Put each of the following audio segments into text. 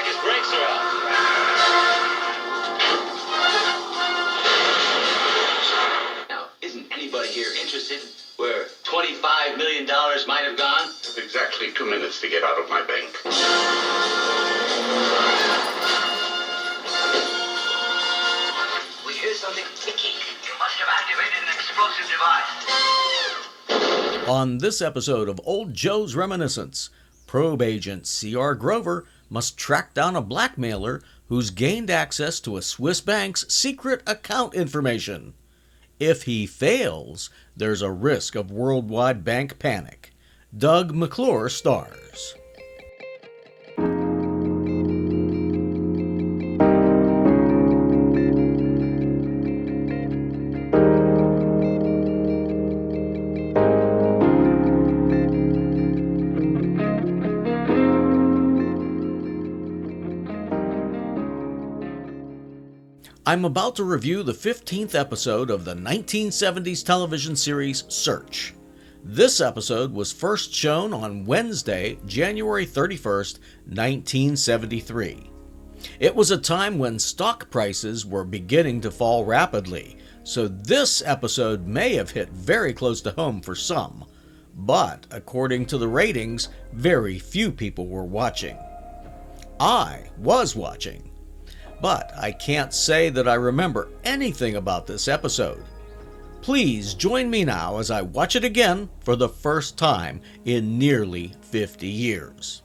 his brakes are out. Now, isn't anybody here interested where $25 million might have gone? Exactly 2 minutes to get out of my bank. We hear something. Mickey, you must have activated an explosive device. On this episode of Old Joe's Reminiscence, probe agent C.R. Grover must track down a blackmailer who's gained access to a Swiss bank's secret account information. If he fails, there's a risk of worldwide bank panic. Doug McClure stars. I'm about to review the 15th episode of the 1970s television series Search. This episode was first shown on Wednesday, January 31st, 1973. It was a time when stock prices were beginning to fall rapidly, so this episode may have hit very close to home for some. But, according to the ratings, very few people were watching. I was watching. But I can't say that I remember anything about this episode. Please join me now as I watch it again for the first time in nearly 50 years.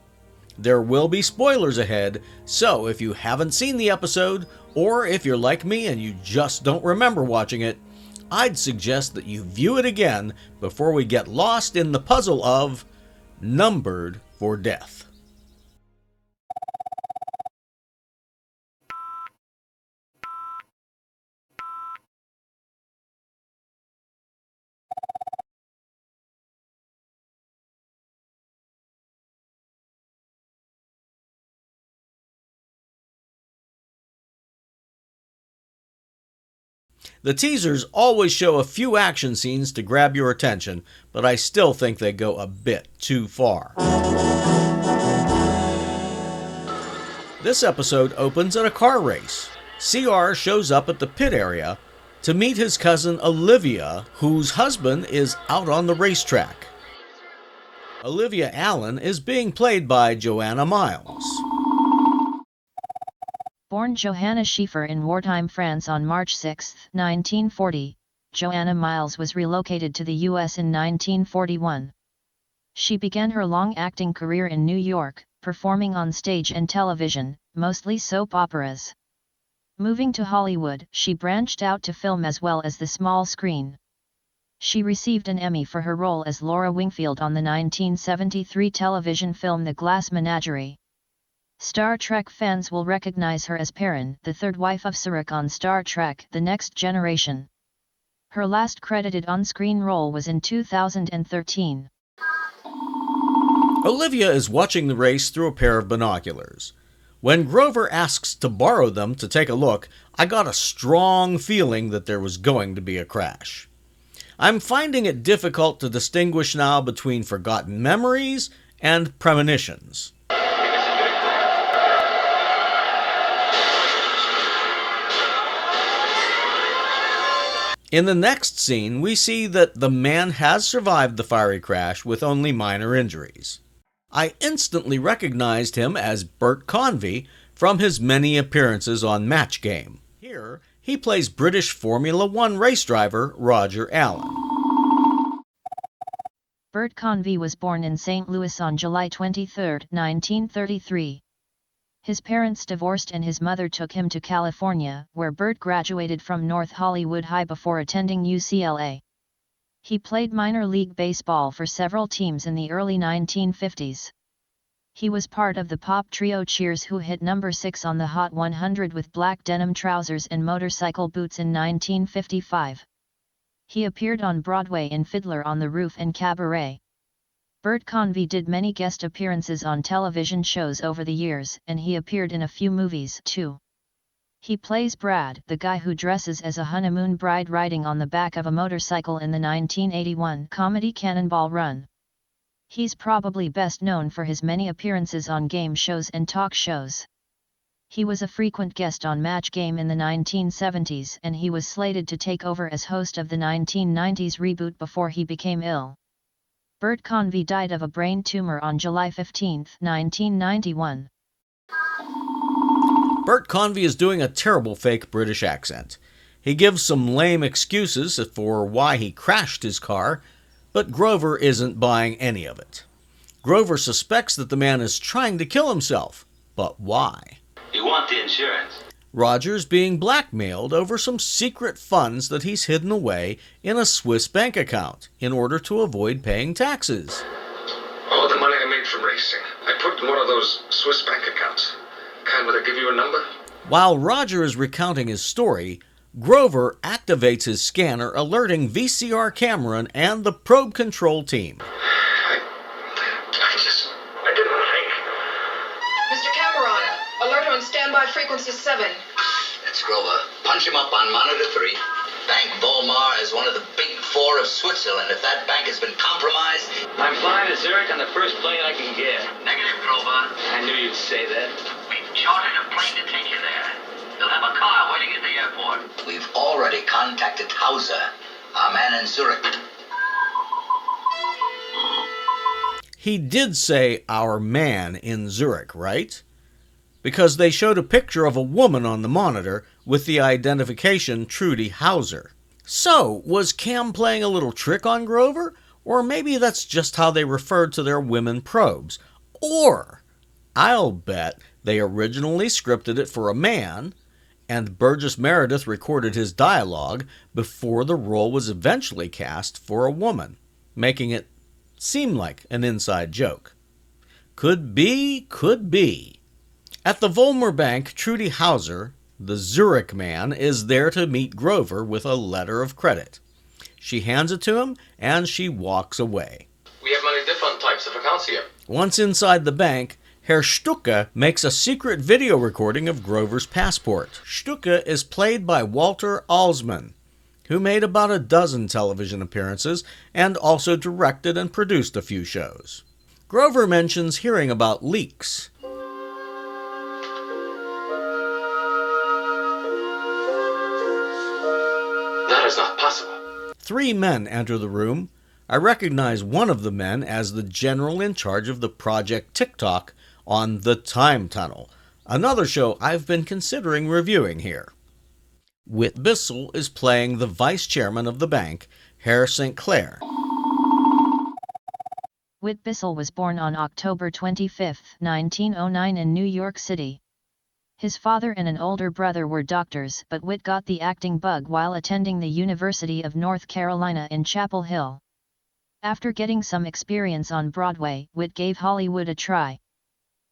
There will be spoilers ahead, so if you haven't seen the episode, or if you're like me and you just don't remember watching it, I'd suggest that you view it again before we get lost in the puzzle of Numbered for Death. The teasers always show a few action scenes to grab your attention, but I still think they go a bit too far. This episode opens at a car race. CR shows up at the pit area to meet his cousin Olivia, whose husband is out on the racetrack. Olivia Allen is being played by Joanna Miles. Born Johanna Schiffer in wartime France on March 6, 1940, Joanna Miles was relocated to the U.S. in 1941. She began her long acting career in New York, performing on stage and television, mostly soap operas. Moving to Hollywood, she branched out to film as well as the small screen. She received an Emmy for her role as Laura Wingfield on the 1973 television film The Glass Menagerie. Star Trek fans will recognize her as Perrin, the third wife of Sarek on Star Trek: The Next Generation. Her last credited on-screen role was in 2013. Olivia is watching the race through a pair of binoculars. When Grover asks to borrow them to take a look, I got a strong feeling that there was going to be a crash. I'm finding it difficult to distinguish now between forgotten memories and premonitions. In the next scene, we see that the man has survived the fiery crash with only minor injuries. I instantly recognized him as Bert Convy from his many appearances on Match Game. Here, he plays British Formula One race driver Roger Allen. Bert Convy was born in St. Louis on July 23, 1933. His parents divorced and his mother took him to California, where Bert graduated from North Hollywood High before attending UCLA. He played minor league baseball for several teams in the early 1950s. He was part of the pop trio Cheers, who hit number 6 on the Hot 100 with black denim trousers and motorcycle boots in 1955. He appeared on Broadway in Fiddler on the Roof and Cabaret. Bert Convy did many guest appearances on television shows over the years, and he appeared in a few movies, too. He plays Brad, the guy who dresses as a honeymoon bride riding on the back of a motorcycle in the 1981 comedy Cannonball Run. He's probably best known for his many appearances on game shows and talk shows. He was a frequent guest on Match Game in the 1970s, and he was slated to take over as host of the 1990s reboot before he became ill. Bert Convy died of a brain tumor on July 15, 1991. Bert Convy is doing a terrible fake British accent. He gives some lame excuses for why he crashed his car, but Grover isn't buying any of it. Grover suspects that the man is trying to kill himself, but why? You want the insurance? Roger's being blackmailed over some secret funds that he's hidden away in a Swiss bank account in order to avoid paying taxes. All the money I made from racing, I put in one of those Swiss bank accounts. Kind where they give you a number? While Roger is recounting his story, Grover activates his scanner, alerting VCR Cameron and the probe control team. I didn't think. Mr. Cameron, alert on standby frequency 7. That's Grover. Punch him up on monitor 3. Bank Volmar is one of the big four of Switzerland. If that bank has been compromised... I'm flying to Zurich on the first plane I can get. Negative, Grover. I knew you'd say that. We've chartered a plane to take you there. You'll have a car waiting at the airport. We've already contacted Hauser, our man in Zurich. He did say our man in Zurich, right? Because they showed a picture of a woman on the monitor with the identification Trudy Hauser. So, was Cam playing a little trick on Grover? Or maybe that's just how they referred to their women probes. Or, I'll bet they originally scripted it for a man, and Burgess Meredith recorded his dialogue before the role was eventually cast for a woman, making it seem like an inside joke. Could be, could be. At the Volmer Bank, Trudy Hauser, the Zurich man, is there to meet Grover with a letter of credit. She hands it to him, and she walks away. We have many different types of accounts here. Once inside the bank, Herr Stucke makes a secret video recording of Grover's passport. Stucke is played by Walter Alsman, who made about a dozen television appearances and also directed and produced a few shows. Grover mentions hearing about leaks. That is not possible. 3 men enter the room. I recognize one of the men as the general in charge of the Project TikTok on the Time Tunnel, another show I've been considering reviewing here. Whit Bissell is playing the vice chairman of the bank, Herr St. Clair. Whit Bissell was born on October 25, 1909 in New York City. His father and an older brother were doctors, but Whit got the acting bug while attending the University of North Carolina in Chapel Hill. After getting some experience on Broadway, Whit gave Hollywood a try.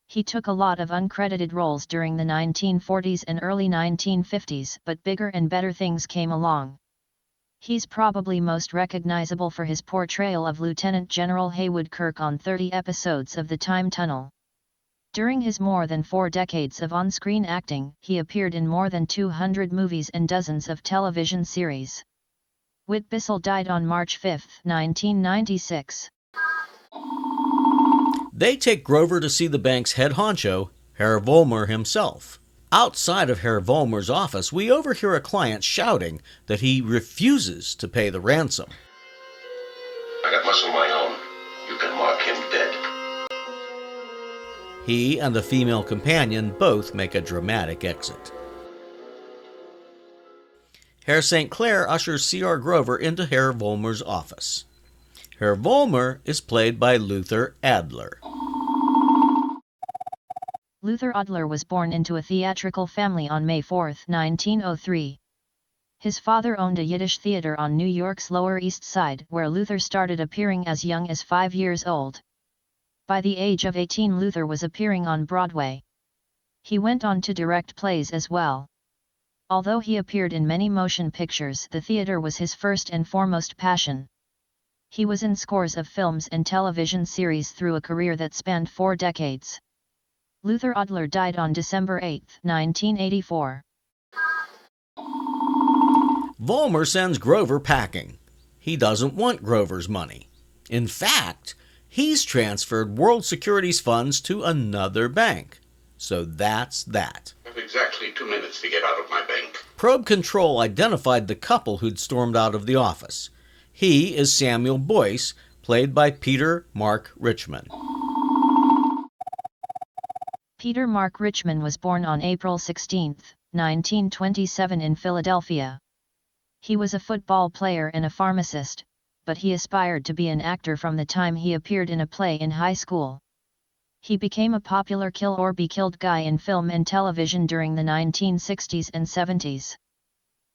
He took a lot of uncredited roles during the 1940s and early 1950s, but bigger and better things came along. He's probably most recognizable for his portrayal of Lieutenant General Haywood Kirk on 30 episodes of The Time Tunnel. During his more than 4 decades of on-screen acting, he appeared in more than 200 movies and dozens of television series. Whit Bissell died on March 5, 1996. They take Grover to see the bank's head honcho, Herr Volmer himself. Outside of Herr Volmer's office, we overhear a client shouting that he refuses to pay the ransom. I got muscle of my own. You can mark him dead. He and the female companion both make a dramatic exit. Herr St. Clair ushers C.R. Grover into Herr Volmer's office. Herr Volmer is played by Luther Adler. Luther Adler was born into a theatrical family on May 4, 1903. His father owned a Yiddish theater on New York's Lower East Side, where Luther started appearing as young as 5 years old. By the age of 18, Luther was appearing on Broadway. He went on to direct plays as well. Although he appeared in many motion pictures, the theater was his first and foremost passion. He was in scores of films and television series through a career that spanned 4 decades. Luther Adler died on December 8, 1984. Volmer sends Grover packing. He doesn't want Grover's money. In fact, he's transferred World Securities funds to another bank. So that's that. I have exactly 2 minutes to get out of my bank. Probe Control identified the couple who'd stormed out of the office. He is Samuel Boyce, played by Peter Mark Richmond. Peter Mark Richmond was born on April 16, 1927 in Philadelphia. He was a football player and a pharmacist, but he aspired to be an actor from the time he appeared in a play in high school. He became a popular kill or be killed guy in film and television during the 1960s and 70s.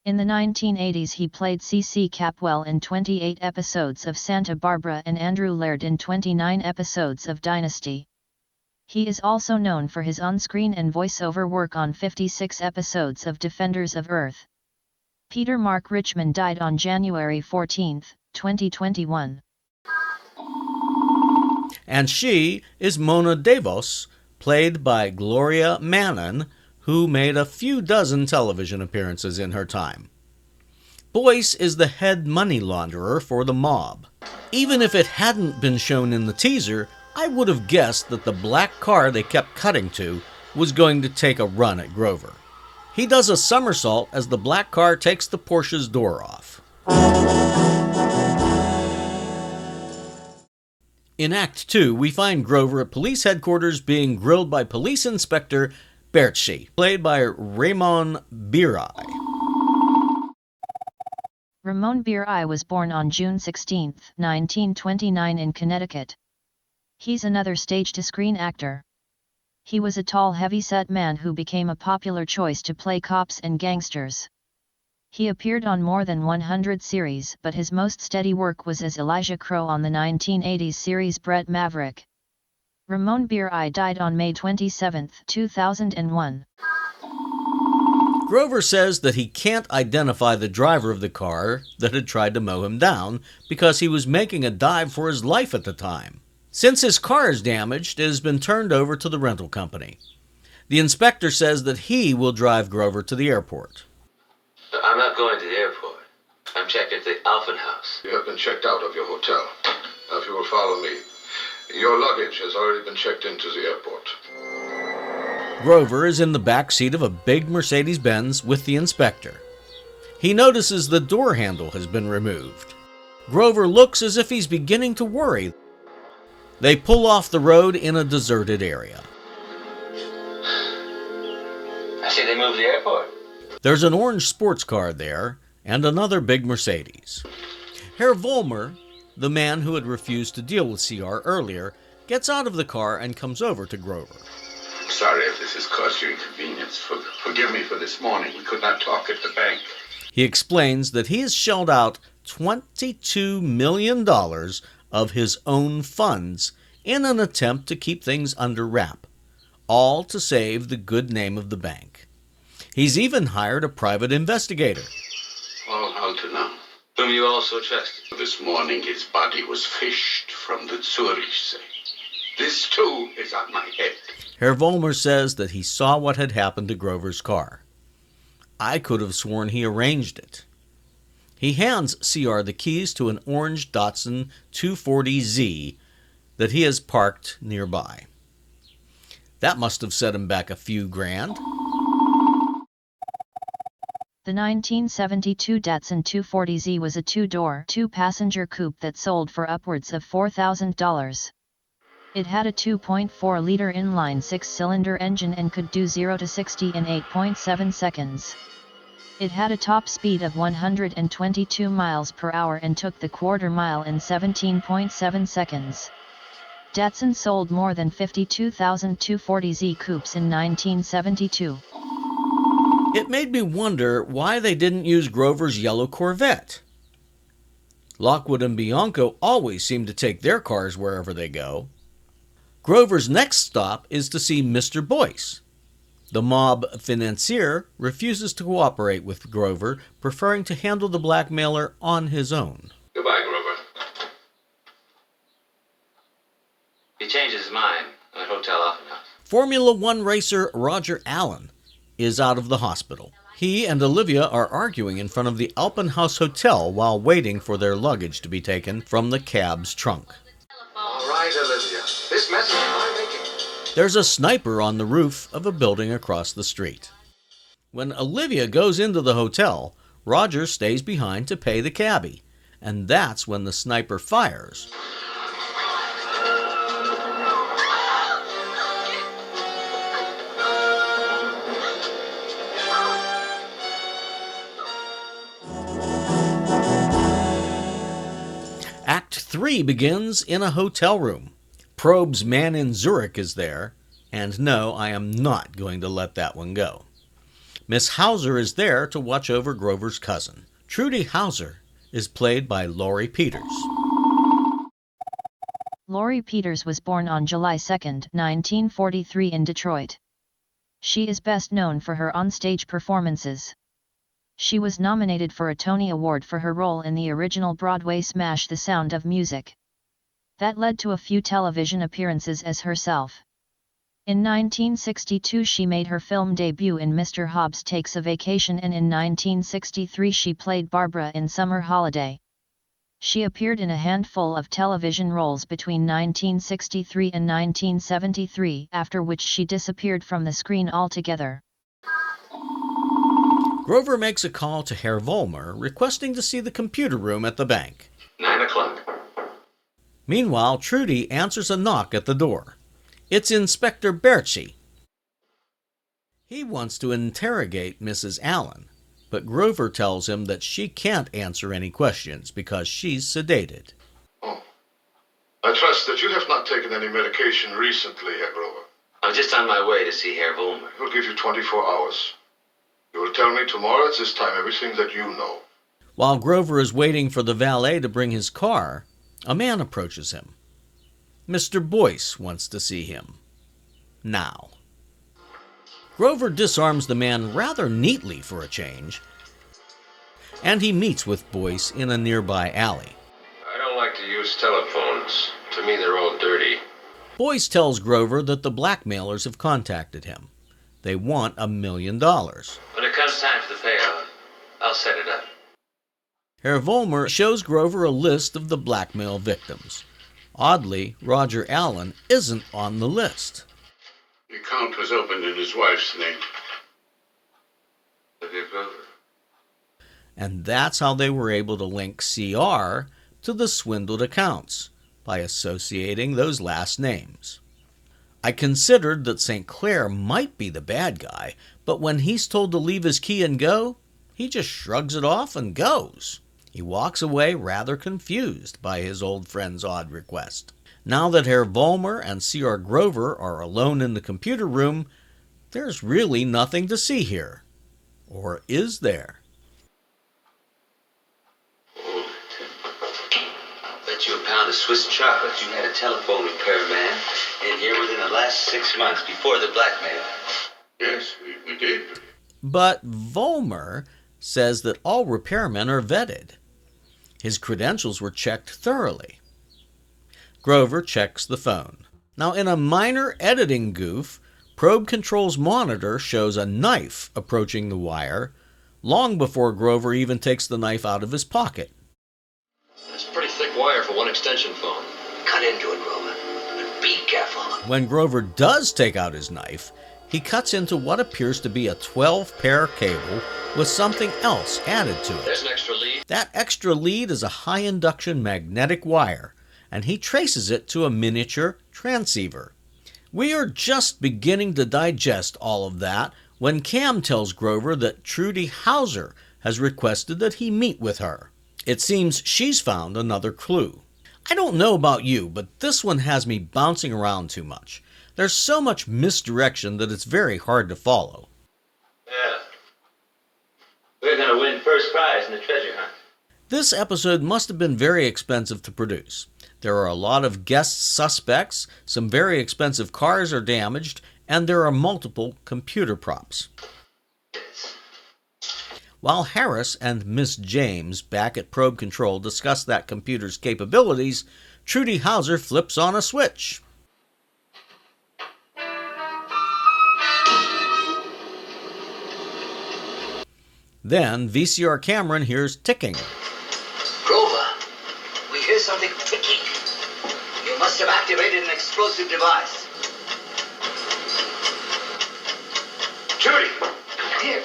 In the 1980s he played C.C. Capwell in 28 episodes of Santa Barbara and Andrew Laird in 29 episodes of Dynasty. He is also known for his on-screen and voice-over work on 56 episodes of Defenders of Earth. Peter Mark Richmond died on January 14, 2021. And she is Mona Davos, played by Gloria Mannon, who made a few dozen television appearances in her time. Boyce is the head money launderer for the mob. Even if it hadn't been shown in the teaser, I would have guessed that the black car they kept cutting to was going to take a run at Grover. He does a somersault as the black car takes the Porsche's door off. In Act 2, we find Grover at police headquarters being grilled by Police Inspector Bert, played by Ramon Birai. Ramon Birai was born on June 16, 1929 in Connecticut. He's another stage-to-screen actor. He was a tall, heavy-set man who became a popular choice to play cops and gangsters. He appeared on more than 100 series, but his most steady work was as Elijah Crow on the 1980s series Bret Maverick. Ramon Birai died on May 27, 2001. Grover says that he can't identify the driver of the car that had tried to mow him down because he was making a dive for his life at the time. Since his car is damaged, it has been turned over to the rental company. The inspector says that he will drive Grover to the airport. I'm not going to the airport. I'm checked at the Alphen House. You have been checked out of your hotel. Now, if you will follow me. Your luggage has already been checked into the airport. Grover is in the back seat of a big Mercedes-Benz with the inspector. He notices the door handle has been removed. Grover looks as if he's beginning to worry. They pull off the road in a deserted area. I see they moved the airport. There's an orange sports car there and another big Mercedes. Herr Vollmer, the man who had refused to deal with CR earlier, gets out of the car and comes over to Grover. I'm sorry if this has caused you inconvenience. Forgive me for this morning. We could not talk at the bank. He explains that he has shelled out $22 million of his own funds in an attempt to keep things under wrap, all to save the good name of the bank. He's even hired a private investigator. All how to know. Whom you also trusted. This morning his body was fished from the Zurich sea. This too is on my head. Herr Vollmer says that he saw what had happened to Grover's car. I could have sworn he arranged it. He hands CR the keys to an orange Datsun 240Z that he has parked nearby. That must have set him back a few grand. The 1972 Datsun 240Z was a two-door, two-passenger coupe that sold for upwards of $4,000. It had a 2.4-liter inline six-cylinder engine and could do 0 to 60 in 8.7 seconds. It had a top speed of 122 miles per hour and took the quarter mile in 17.7 seconds. Datsun sold more than 52,000 240Z coupes in 1972. It made me wonder why they didn't use Grover's yellow Corvette. Lockwood and Bianco always seem to take their cars wherever they go. Grover's next stop is to see Mr. Boyce. The mob financier refuses to cooperate with Grover, preferring to handle the blackmailer on his own. Goodbye, Grover. He changed his mind at Hotel Alphen House. Formula One racer Roger Allen is out of the hospital. He and Olivia are arguing in front of the Alpenhaus Hotel while waiting for their luggage to be taken from the cab's trunk. All right, Olivia. This message is my making. There's a sniper on the roof of a building across the street. When Olivia goes into the hotel, Roger stays behind to pay the cabbie, and that's when the sniper fires. Act 3 begins in a hotel room. Probe's man in Zurich is there, and no, I am not going to let that one go. Miss Hauser is there to watch over Grover's cousin. Trudy Hauser is played by Laurie Peters. Laurie Peters was born on July 2, 1943 in Detroit. She is best known for her onstage performances. She was nominated for a Tony Award for her role in the original Broadway smash The Sound of Music. That led to a few television appearances as herself. In 1962 she made her film debut in Mr. Hobbs Takes a Vacation, and in 1963 she played Barbara in Summer Holiday. She appeared in a handful of television roles between 1963 and 1973, after which she disappeared from the screen altogether. Grover makes a call to Herr Vollmer requesting to see the computer room at the bank. 9 o'clock. Meanwhile, Trudy answers a knock at the door. It's Inspector Bertschi. He wants to interrogate Mrs. Allen, but Grover tells him that she can't answer any questions because she's sedated. Oh. I trust that you have not taken any medication recently, Herr Grover. I'm just on my way to see Herr Vollmer. He'll give you 24 hours. You will tell me tomorrow at this time everything that you know. While Grover is waiting for the valet to bring his car, a man approaches him. Mr. Boyce wants to see him. Now. Grover disarms the man rather neatly for a change, and he meets with Boyce in a nearby alley. I don't like to use telephones. To me, they're all dirty. Boyce tells Grover that the blackmailers have contacted him. They want $1 million. When it comes time for the payout, I'll set it up. Herr Vollmer shows Grover a list of the blackmail victims. Oddly, Roger Allen isn't on the list. The account was opened in his wife's name. Olivia Grover. And that's how they were able to link CR to the swindled accounts, by associating those last names. I considered that St. Clair might be the bad guy, but when he's told to leave his key and go, he just shrugs it off and goes. He walks away rather confused by his old friend's odd request. Now that Herr Vollmer and C.R. Grover are alone in the computer room, there's really nothing to see here. Or is there? I'll bet you a pound of Swiss chocolate you had a telephone repairman in here within the last 6 months before the blackmail. Yes, we did. But Vollmer says that all repairmen are vetted. His credentials were checked thoroughly. Grover checks the phone. Now, in a minor editing goof, Probe Control's monitor shows a knife approaching the wire, long before Grover even takes the knife out of his pocket. That's a pretty thick wire for one extension phone. Cut into it, Grover, but be careful. When Grover does take out his knife, he cuts into what appears to be a 12-pair cable with something else added to it. There's an extra lead. That extra lead is a high-induction magnetic wire, and he traces it to a miniature transceiver. We are just beginning to digest all of that when Cam tells Grover that Trudy Hauser has requested that he meet with her. It seems she's found another clue. I don't know about you, but this one has me bouncing around too much. There's so much misdirection that it's very hard to follow. Yeah. We're going to win first prize in the treasure hunt. This episode must have been very expensive to produce. There are a lot of guest suspects, some very expensive cars are damaged, and there are multiple computer props. While Harris and Miss James back at Probe Control discuss that computer's capabilities, Trudy Hauser flips on a switch. Then VCR Cameron hears ticking. Grover, we hear something ticking. You must have activated an explosive device. Trudy! Here.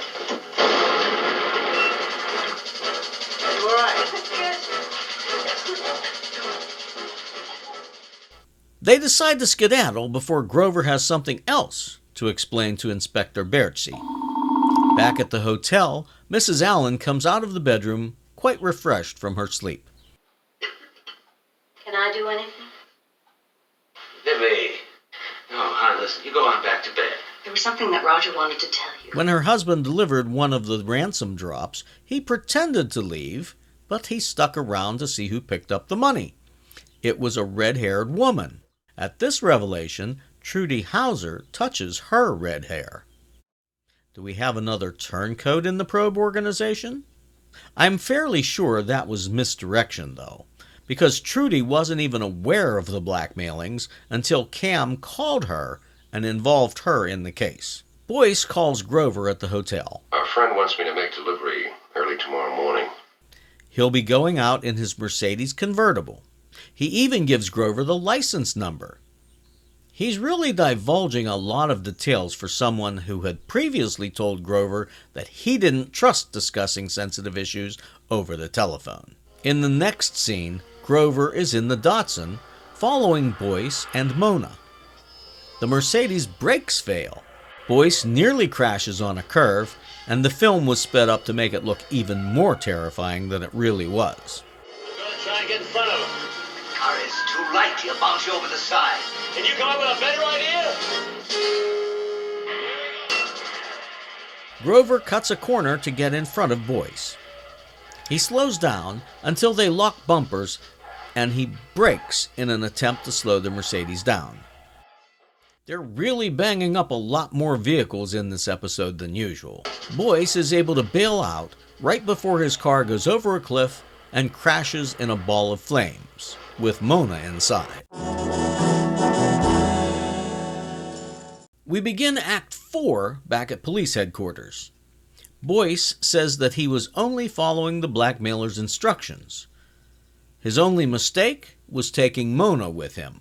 You all right? They decide to skedaddle before Grover has something else to explain to Inspector Bertzi. Back at the hotel, Mrs. Allen comes out of the bedroom quite refreshed from her sleep. Can I do anything? Libby. No, hon, listen. You go on back to bed. There was something that Roger wanted to tell you. When her husband delivered one of the ransom drops, he pretended to leave, but he stuck around to see who picked up the money. It was a red-haired woman. At this revelation, Trudy Hauser touches her red hair. Do we have another turncoat in the probe organization? I'm fairly sure that was misdirection, though, because Trudy wasn't even aware of the blackmailings until Cam called her and involved her in the case. Boyce calls Grover at the hotel. Our friend wants me to make delivery early tomorrow morning. He'll be going out in his Mercedes convertible. He even gives Grover the license number. He's really divulging a lot of details for someone who had previously told Grover that he didn't trust discussing sensitive issues over the telephone. In the next scene, Grover is in the Datsun, following Boyce and Mona. The Mercedes brakes fail. Boyce nearly crashes on a curve, and the film was sped up to make it look even more terrifying than it really was. I'm going to try and get in front of him. Car is too light. He'll bounce you over the side. Can you come up with a better idea? Grover cuts a corner to get in front of Boyce. He slows down until they lock bumpers, and he brakes in an attempt to slow the Mercedes down. They're really banging up a lot more vehicles in this episode than usual. Boyce is able to bail out right before his car goes over a cliff and crashes in a ball of flames, with Mona inside. We begin Act 4 back at police headquarters. Boyce says that he was only following the blackmailer's instructions. His only mistake was taking Mona with him.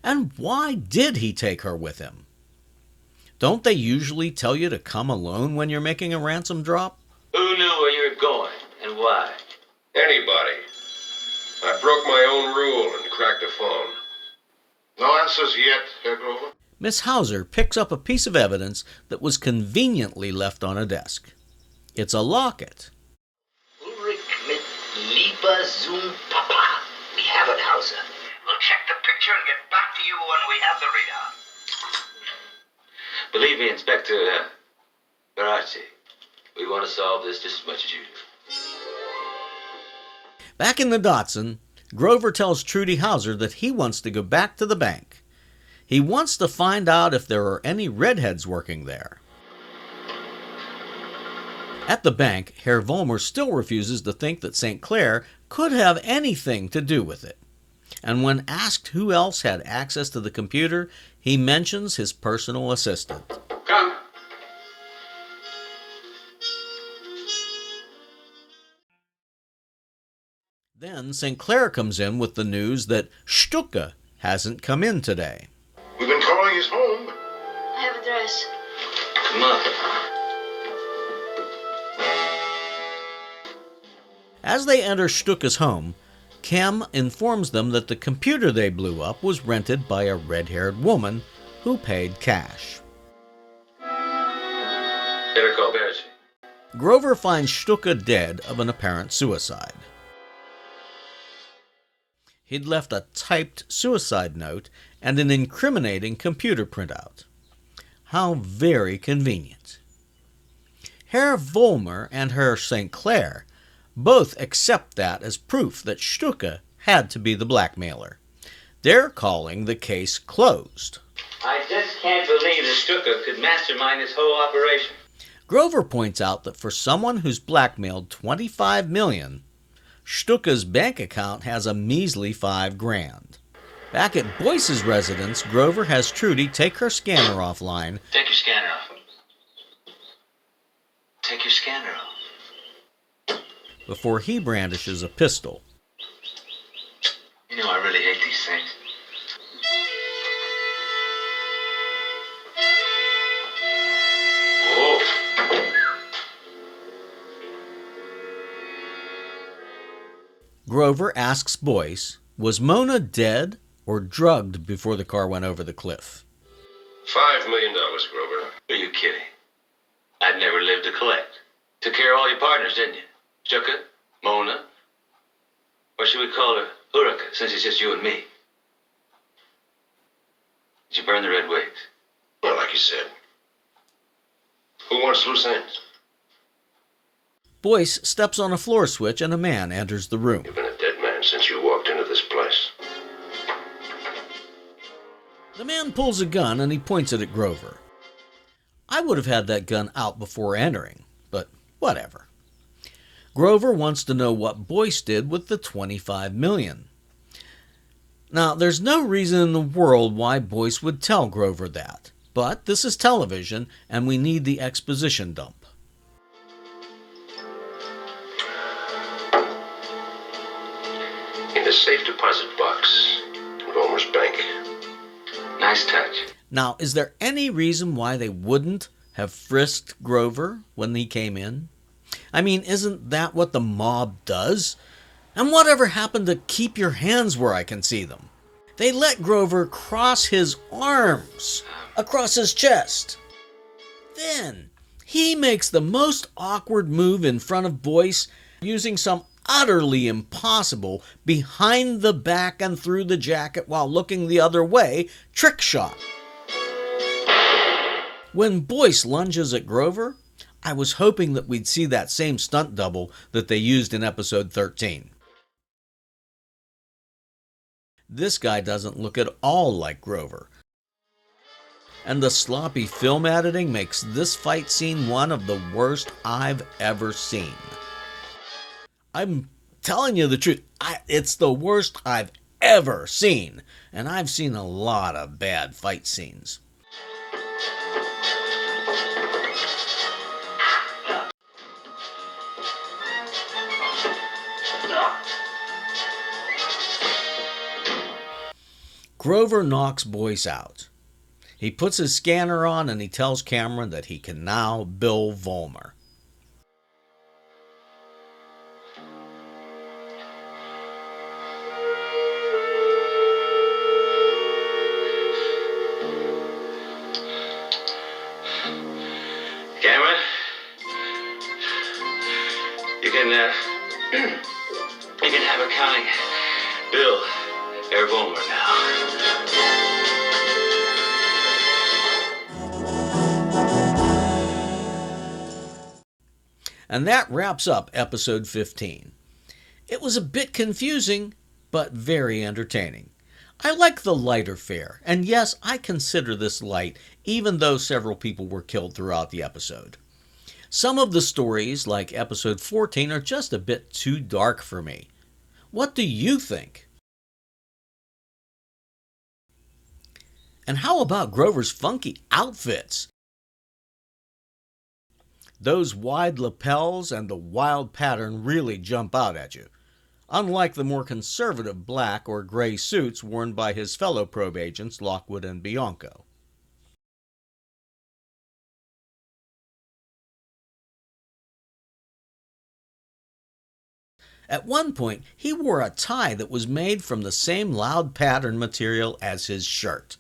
And why did he take her with him? Don't they usually tell you to come alone when you're making a ransom drop? Who knew where you were going and why? Anybody. I broke my own rule and cracked a phone. No answers yet, Herr Grover? Miss Hauser picks up a piece of evidence that was conveniently left on a desk. It's a locket. Ulrich mit Lieber zum Papa. We have it, Hauser. We'll check the picture and get back to you when we have the readout. Believe me, Inspector Baracci, we want to solve this just as much as you do. Back in the Datsun, Grover tells Trudy Hauser that he wants to go back to the bank. He wants to find out if there are any redheads working there. At the bank, Herr Vollmer still refuses to think that St. Clair could have anything to do with it. And when asked who else had access to the computer, he mentions his personal assistant. Come. Then St. Clair comes in with the news that Stucke hasn't come in today. We've been calling his home. I have a dress. Come on. As they enter Stucke's home, Cam informs them that the computer they blew up was rented by a red-haired woman who paid cash. Better call Baracci. Grover finds Stucke dead of an apparent suicide. He'd left a typed suicide note and an incriminating computer printout. How very convenient. Herr Vollmer and Herr St. Clair both accept that as proof that Stucke had to be the blackmailer. They're calling the case closed. I just can't believe that Stucke could mastermind this whole operation. Grover points out that for someone who's blackmailed $25 million, Stucke's bank account has a measly $5,000. Back at Boyce's residence, Grover has Trudy take her scanner offline. Take your scanner off. Take your scanner off. Before he brandishes a pistol. You know I really hate these things. Grover asks Boyce, was Mona dead or drugged before the car went over the cliff? $5 million, Grover. Are you kidding? I'd never lived to collect. Took care of all your partners, didn't you? Chuka, Mona, or should we call her Uraka, since it's just you and me? Did you burn the red wigs? Well, like you said. Who wants loose ends? Boyce steps on a floor switch and a man enters the room. You've been a dead man since you walked into this place. The man pulls a gun and he points it at Grover. I would have had that gun out before entering, but whatever. Grover wants to know what Boyce did with the $25 million. Now, there's no reason in the world why Boyce would tell Grover that, but this is television and we need the exposition dump. In the safe deposit box at Omer's bank. Nice touch. Now, is there any reason why they wouldn't have frisked Grover when he came in? I mean, isn't that what the mob does? And whatever happened to keep your hands where I can see them? They let Grover cross his arms across his chest. Then he makes the most awkward move in front of Boyce, using some utterly impossible behind the back and through the jacket while looking the other way trick shot. When Boyce lunges at Grover, I was hoping that we'd see that same stunt double that they used in episode 13. This guy doesn't look at all like Grover. And the sloppy film editing makes this fight scene one of the worst I've ever seen. I'm telling you the truth, it's the worst I've ever seen. And I've seen a lot of bad fight scenes. Grover knocks Boyce out. He puts his scanner on and he tells Cameron that he can now bill Vollmer. Cameron, you can have accounting bill Air Vollmer now. And that wraps up episode 15. It was a bit confusing, but very entertaining. I like the lighter fare, and yes, I consider this light, even though several people were killed throughout the episode. Some of the stories, like episode 14, are just a bit too dark for me. What do you think? And how about Grover's funky outfits? Those wide lapels and the wild pattern really jump out at you, unlike the more conservative black or gray suits worn by his fellow probe agents Lockwood and Bianco. At one point, he wore a tie that was made from the same loud pattern material as his shirt.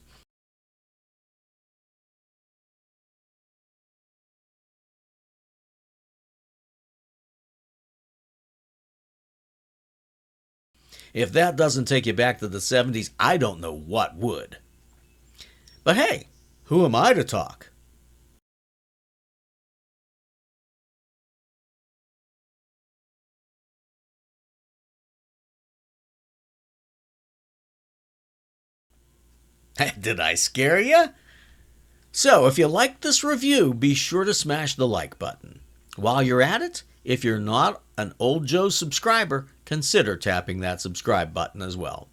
If that doesn't take you back to the 70s, I don't know what would. But hey, who am I to talk? Did I scare you? So, if you liked this review, be sure to smash the like button. While you're at it, if you're not an Old Joe subscriber, consider tapping that subscribe button as well.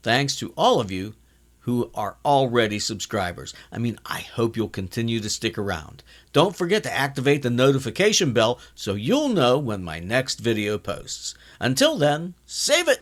Thanks to all of you who are already subscribers. I hope you'll continue to stick around. Don't forget to activate the notification bell so you'll know when my next video posts. Until then, save it!